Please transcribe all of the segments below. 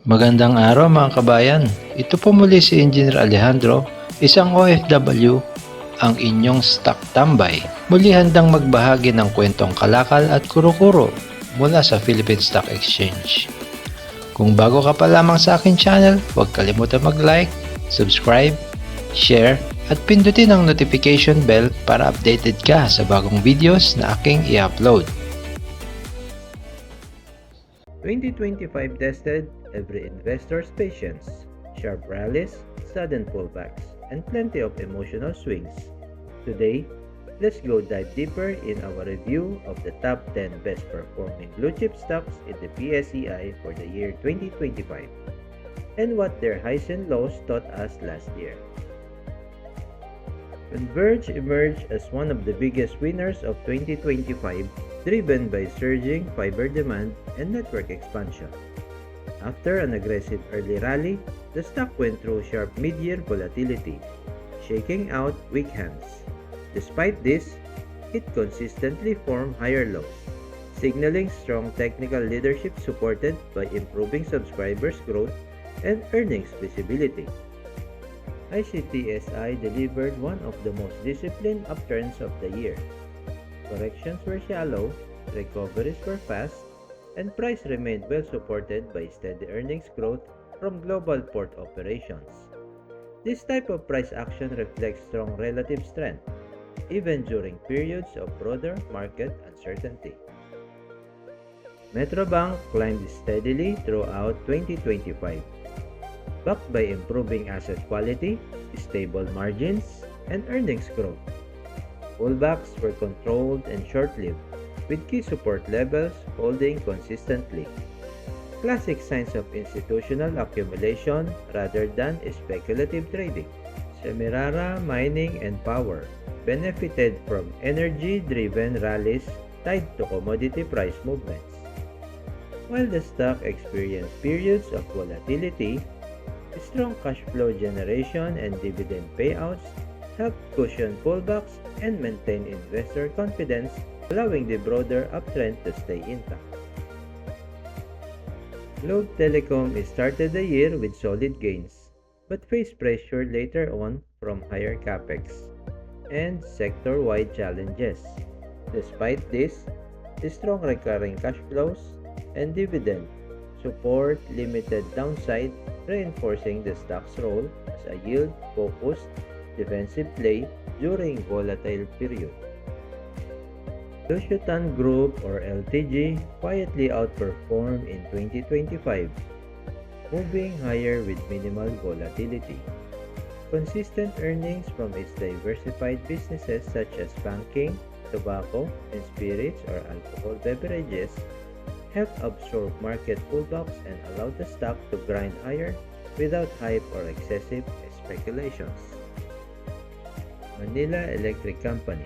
Magandang araw mga kabayan. Ito po muli si Engineer Alejandro, isang OFW, ang inyong stock tambay. Muli handang magbahagi ng kwentong kalakal at kuro-kuro mula sa Philippine Stock Exchange. Kung bago ka pa lamang sa akin channel, huwag kalimutan mag-like, subscribe, share, at pindutin ang notification bell para updated ka sa bagong videos na aking i-upload. 2025 tested every investor's patience, sharp rallies, sudden pullbacks, and plenty of emotional swings. Today, let's go dive deeper in our review of the top 10 best performing blue chip stocks in the PSEI for the year 2025 and what their highs and lows taught us last year. Converge emerged as one of the biggest winners of 2025, driven by surging fiber demand and network expansion. After an aggressive early rally, the stock went through sharp mid-year volatility, shaking out weak hands. Despite this, it consistently formed higher lows, signaling strong technical leadership supported by improving subscribers' growth and earnings visibility. ICTSI delivered one of the most disciplined upturns of the year. Corrections were shallow, recoveries were fast, and price remained well supported by steady earnings growth from global port operations. This type of price action reflects strong relative strength, even during periods of broader market uncertainty. Metrobank climbed steadily throughout 2025, backed by improving asset quality, stable margins, and earnings growth. Pullbacks were controlled and short-lived, with key support levels holding consistently. Classic signs of institutional accumulation rather than speculative trading. Semirara Mining and Power benefited from energy-driven rallies tied to commodity price movements. While the stock experienced periods of volatility, strong cash flow generation and dividend payouts helped cushion pullbacks and maintain investor confidence, allowing the broader uptrend to stay intact. Globe Telecom started the year with solid gains, but faced pressure later on from higher capex and sector-wide challenges. Despite this, strong recurring cash flows and dividend support limited downside, reinforcing the stock's role as a yield-focused defensive play during volatile period. Lushutan Group or LTG quietly outperformed in 2025, moving higher with minimal volatility. Consistent earnings from its diversified businesses such as banking, tobacco, and spirits or alcohol beverages help absorb market pullbacks and allow the stock to grind higher without hype or excessive speculations. Manila Electric Company.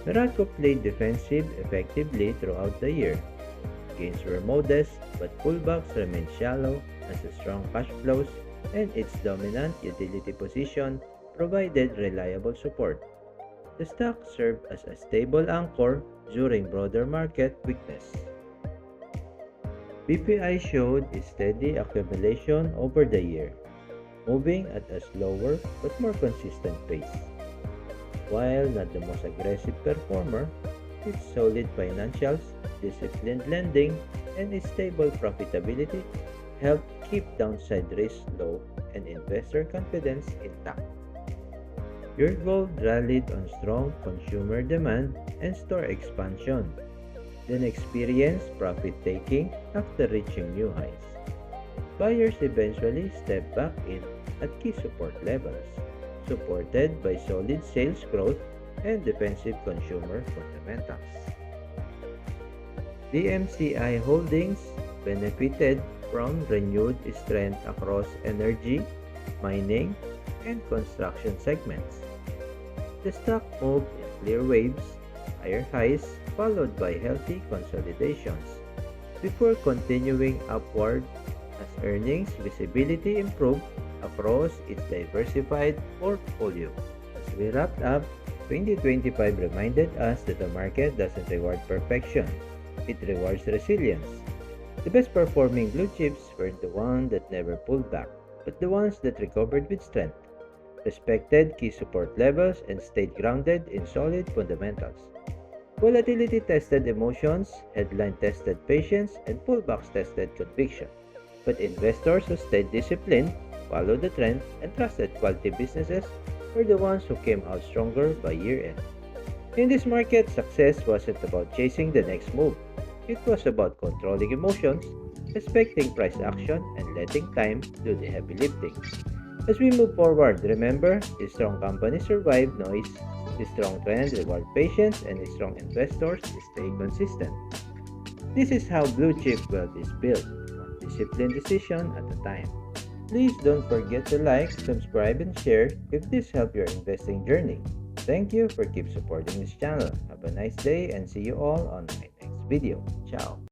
Meralco played defensive effectively throughout the year. Gains were modest, but pullbacks remained shallow as strong cash flows and its dominant utility position provided reliable support. The stock served as a stable anchor during broader market weakness. BPI showed a steady accumulation over the year, moving at a slower but more consistent pace. While not the most aggressive performer, its solid financials, disciplined lending, and stable profitability helped keep downside risk low and investor confidence intact. Puregold rallied on strong consumer demand and store expansion, then experienced profit-taking after reaching new highs. Buyers eventually stepped back in at key support levels, supported by solid sales growth and defensive consumer fundamentals. DMCI Holdings benefited from renewed strength across energy, mining, and construction segments. The stock moved in clear waves, higher highs followed by healthy consolidations before continuing upward as earnings visibility improved across its diversified portfolio. As we wrapped up, 2025 reminded us that the market doesn't reward perfection, it rewards resilience. The best performing blue chips were the ones that never pulled back, but the ones that recovered with strength, respected key support levels, and stayed grounded in solid fundamentals. Volatility tested emotions, headline tested patience, and pullbacks tested conviction. But investors who stayed disciplined, followed the trend, and trusted quality businesses were the ones who came out stronger by year end. In this market, success wasn't about chasing the next move. It was about controlling emotions, respecting price action, and letting time do the heavy lifting. As we move forward, remember, a strong company survive noise, a strong trend reward patience, and a strong investors stay consistent. This is how blue chip wealth is built, one disciplined decision at a time. Please don't forget to like, subscribe, and share if this helped your investing journey. Thank you for keep supporting this channel. Have a nice day and see you all on my next video. Ciao!